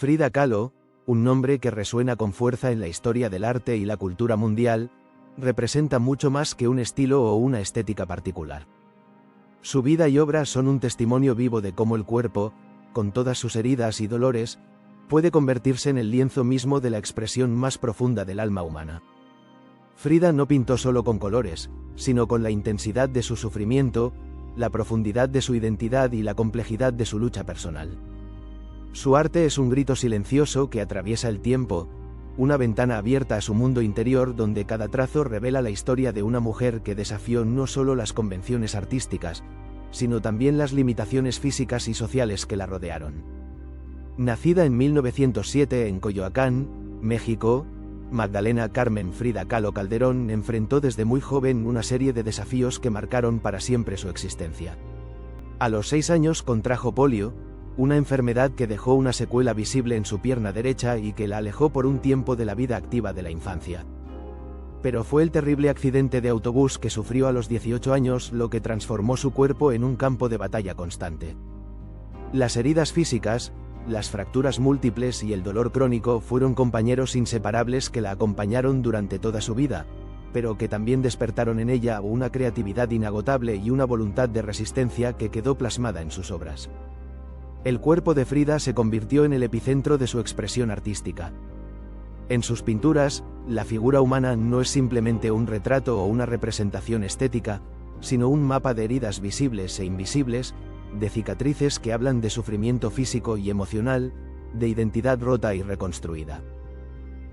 Frida Kahlo, un nombre que resuena con fuerza en la historia del arte y la cultura mundial, representa mucho más que un estilo o una estética particular. Su vida y obra son un testimonio vivo de cómo el cuerpo, con todas sus heridas y dolores, puede convertirse en el lienzo mismo de la expresión más profunda del alma humana. Frida no pintó solo con colores, sino con la intensidad de su sufrimiento, la profundidad de su identidad y la complejidad de su lucha personal. Su arte es un grito silencioso que atraviesa el tiempo, una ventana abierta a su mundo interior donde cada trazo revela la historia de una mujer que desafió no solo las convenciones artísticas, sino también las limitaciones físicas y sociales que la rodearon. Nacida en 1907 en Coyoacán, México, Magdalena Carmen Frida Kahlo Calderón enfrentó desde muy joven una serie de desafíos que marcaron para siempre su existencia. A los 6 años contrajo polio, una enfermedad que dejó una secuela visible en su pierna derecha y que la alejó por un tiempo de la vida activa de la infancia. Pero fue el terrible accidente de autobús que sufrió a los 18 años lo que transformó su cuerpo en un campo de batalla constante. Las heridas físicas, las fracturas múltiples y el dolor crónico fueron compañeros inseparables que la acompañaron durante toda su vida, pero que también despertaron en ella una creatividad inagotable y una voluntad de resistencia que quedó plasmada en sus obras. El cuerpo de Frida se convirtió en el epicentro de su expresión artística. En sus pinturas, la figura humana no es simplemente un retrato o una representación estética, sino un mapa de heridas visibles e invisibles, de cicatrices que hablan de sufrimiento físico y emocional, de identidad rota y reconstruida.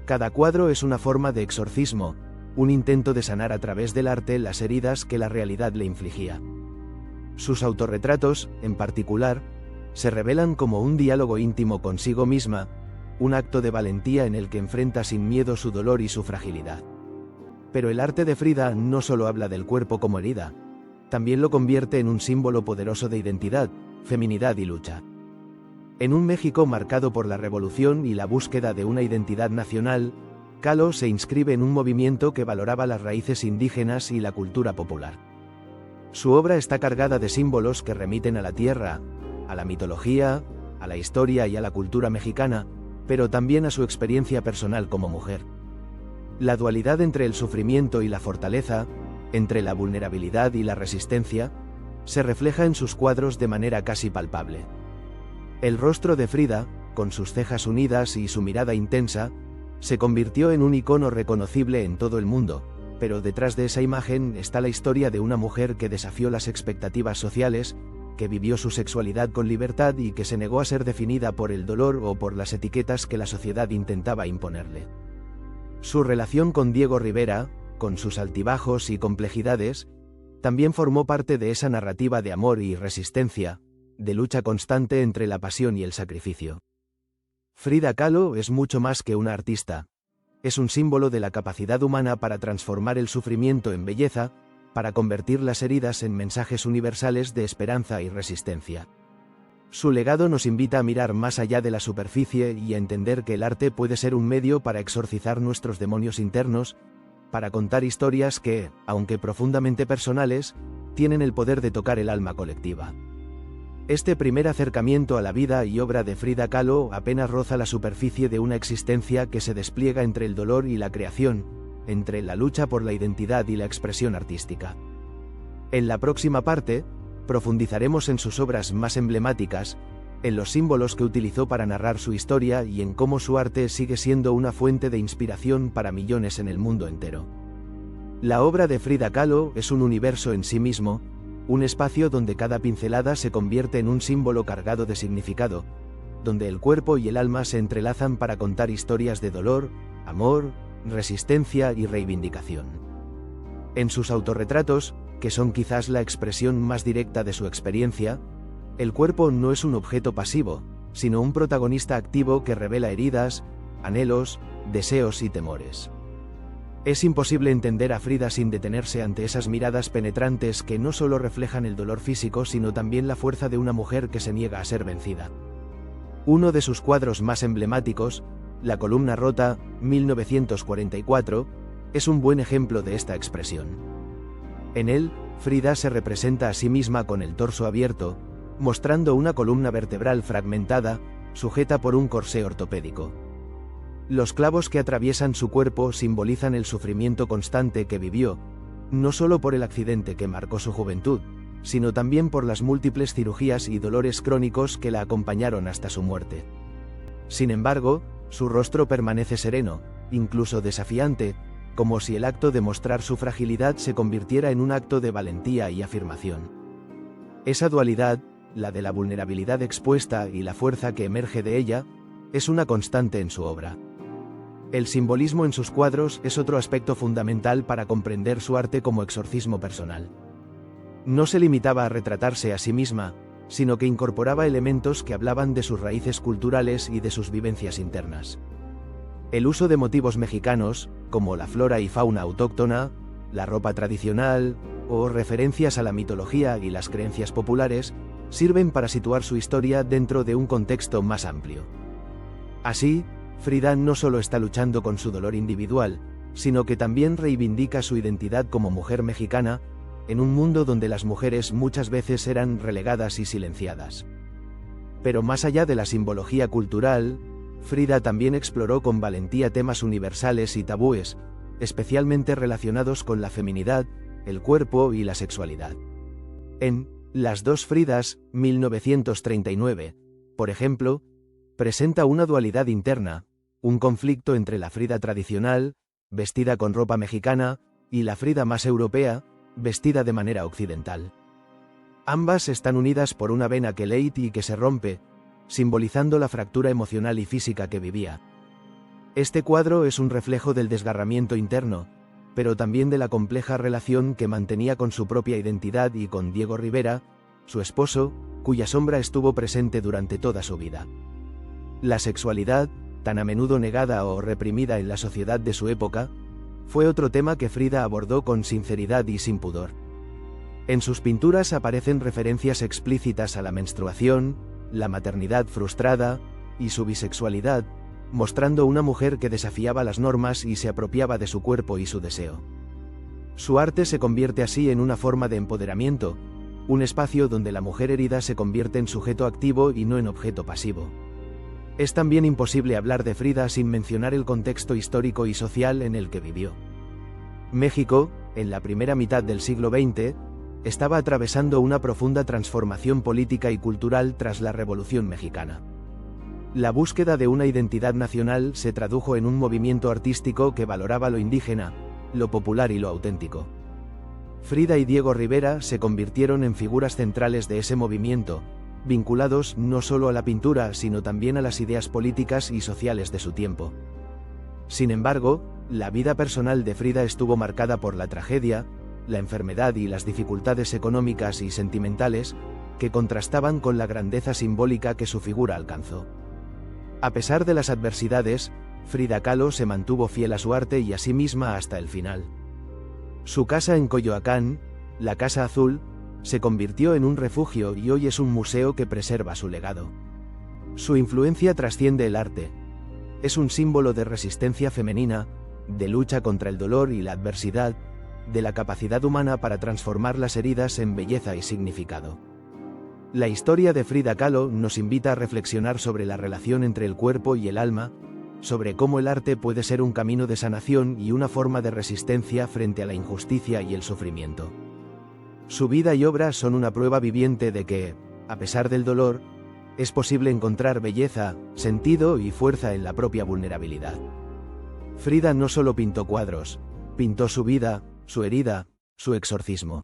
Cada cuadro es una forma de exorcismo, un intento de sanar a través del arte las heridas que la realidad le infligía. Sus autorretratos, en particular, se revelan como un diálogo íntimo consigo misma, un acto de valentía en el que enfrenta sin miedo su dolor y su fragilidad. Pero el arte de Frida no solo habla del cuerpo como herida, también lo convierte en un símbolo poderoso de identidad, feminidad y lucha. En un México marcado por la revolución y la búsqueda de una identidad nacional, Kahlo se inscribe en un movimiento que valoraba las raíces indígenas y la cultura popular. Su obra está cargada de símbolos que remiten a la tierra, a la mitología, a la historia y a la cultura mexicana, pero también a su experiencia personal como mujer. La dualidad entre el sufrimiento y la fortaleza, entre la vulnerabilidad y la resistencia, se refleja en sus cuadros de manera casi palpable. El rostro de Frida, con sus cejas unidas y su mirada intensa, se convirtió en un icono reconocible en todo el mundo, pero detrás de esa imagen está la historia de una mujer que desafió las expectativas sociales, que vivió su sexualidad con libertad y que se negó a ser definida por el dolor o por las etiquetas que la sociedad intentaba imponerle. Su relación con Diego Rivera, con sus altibajos y complejidades, también formó parte de esa narrativa de amor y resistencia, de lucha constante entre la pasión y el sacrificio. Frida Kahlo es mucho más que una artista. Es un símbolo de la capacidad humana para transformar el sufrimiento en belleza, para convertir las heridas en mensajes universales de esperanza y resistencia. Su legado nos invita a mirar más allá de la superficie y a entender que el arte puede ser un medio para exorcizar nuestros demonios internos, para contar historias que, aunque profundamente personales, tienen el poder de tocar el alma colectiva. Este primer acercamiento a la vida y obra de Frida Kahlo apenas roza la superficie de una existencia que se despliega entre el dolor y la creación, entre la lucha por la identidad y la expresión artística. En la próxima parte, profundizaremos en sus obras más emblemáticas, en los símbolos que utilizó para narrar su historia y en cómo su arte sigue siendo una fuente de inspiración para millones en el mundo entero. La obra de Frida Kahlo es un universo en sí mismo, un espacio donde cada pincelada se convierte en un símbolo cargado de significado, donde el cuerpo y el alma se entrelazan para contar historias de dolor, amor, resistencia y reivindicación. En sus autorretratos, que son quizás la expresión más directa de su experiencia, el cuerpo no es un objeto pasivo, sino un protagonista activo que revela heridas, anhelos, deseos y temores. Es imposible entender a Frida sin detenerse ante esas miradas penetrantes que no solo reflejan el dolor físico sino también la fuerza de una mujer que se niega a ser vencida. Uno de sus cuadros más emblemáticos, La columna rota, 1944, es un buen ejemplo de esta expresión. En él, Frida se representa a sí misma con el torso abierto, mostrando una columna vertebral fragmentada, sujeta por un corsé ortopédico. Los clavos que atraviesan su cuerpo simbolizan el sufrimiento constante que vivió, no solo por el accidente que marcó su juventud, sino también por las múltiples cirugías y dolores crónicos que la acompañaron hasta su muerte. Sin embargo, su rostro permanece sereno, incluso desafiante, como si el acto de mostrar su fragilidad se convirtiera en un acto de valentía y afirmación. Esa dualidad, la de la vulnerabilidad expuesta y la fuerza que emerge de ella, es una constante en su obra. El simbolismo en sus cuadros es otro aspecto fundamental para comprender su arte como exorcismo personal. No se limitaba a retratarse a sí misma, sino que incorporaba elementos que hablaban de sus raíces culturales y de sus vivencias internas. El uso de motivos mexicanos, como la flora y fauna autóctona, la ropa tradicional, o referencias a la mitología y las creencias populares, sirven para situar su historia dentro de un contexto más amplio. Así, Frida no solo está luchando con su dolor individual, sino que también reivindica su identidad como mujer mexicana, en un mundo donde las mujeres muchas veces eran relegadas y silenciadas. Pero más allá de la simbología cultural, Frida también exploró con valentía temas universales y tabúes, especialmente relacionados con la feminidad, el cuerpo y la sexualidad. En Las dos Fridas, 1939, por ejemplo, presenta una dualidad interna, un conflicto entre la Frida tradicional, vestida con ropa mexicana, y la Frida más europea, vestida de manera occidental. Ambas están unidas por una vena que late y que se rompe, simbolizando la fractura emocional y física que vivía. Este cuadro es un reflejo del desgarramiento interno, pero también de la compleja relación que mantenía con su propia identidad y con Diego Rivera, su esposo, cuya sombra estuvo presente durante toda su vida. La sexualidad, tan a menudo negada o reprimida en la sociedad de su época, fue otro tema que Frida abordó con sinceridad y sin pudor. En sus pinturas aparecen referencias explícitas a la menstruación, la maternidad frustrada y su bisexualidad, mostrando una mujer que desafiaba las normas y se apropiaba de su cuerpo y su deseo. Su arte se convierte así en una forma de empoderamiento, un espacio donde la mujer herida se convierte en sujeto activo y no en objeto pasivo. Es también imposible hablar de Frida sin mencionar el contexto histórico y social en el que vivió. México, en la primera mitad del siglo XX, estaba atravesando una profunda transformación política y cultural tras la Revolución Mexicana. La búsqueda de una identidad nacional se tradujo en un movimiento artístico que valoraba lo indígena, lo popular y lo auténtico. Frida y Diego Rivera se convirtieron en figuras centrales de ese movimiento, vinculados no solo a la pintura sino también a las ideas políticas y sociales de su tiempo. Sin embargo, la vida personal de Frida estuvo marcada por la tragedia, la enfermedad y las dificultades económicas y sentimentales, que contrastaban con la grandeza simbólica que su figura alcanzó. A pesar de las adversidades, Frida Kahlo se mantuvo fiel a su arte y a sí misma hasta el final. Su casa en Coyoacán, la Casa Azul, se convirtió en un refugio y hoy es un museo que preserva su legado. Su influencia trasciende el arte. Es un símbolo de resistencia femenina, de lucha contra el dolor y la adversidad, de la capacidad humana para transformar las heridas en belleza y significado. La historia de Frida Kahlo nos invita a reflexionar sobre la relación entre el cuerpo y el alma, sobre cómo el arte puede ser un camino de sanación y una forma de resistencia frente a la injusticia y el sufrimiento. Su vida y obra son una prueba viviente de que, a pesar del dolor, es posible encontrar belleza, sentido y fuerza en la propia vulnerabilidad. Frida no solo pintó cuadros, pintó su vida, su herida, su exorcismo.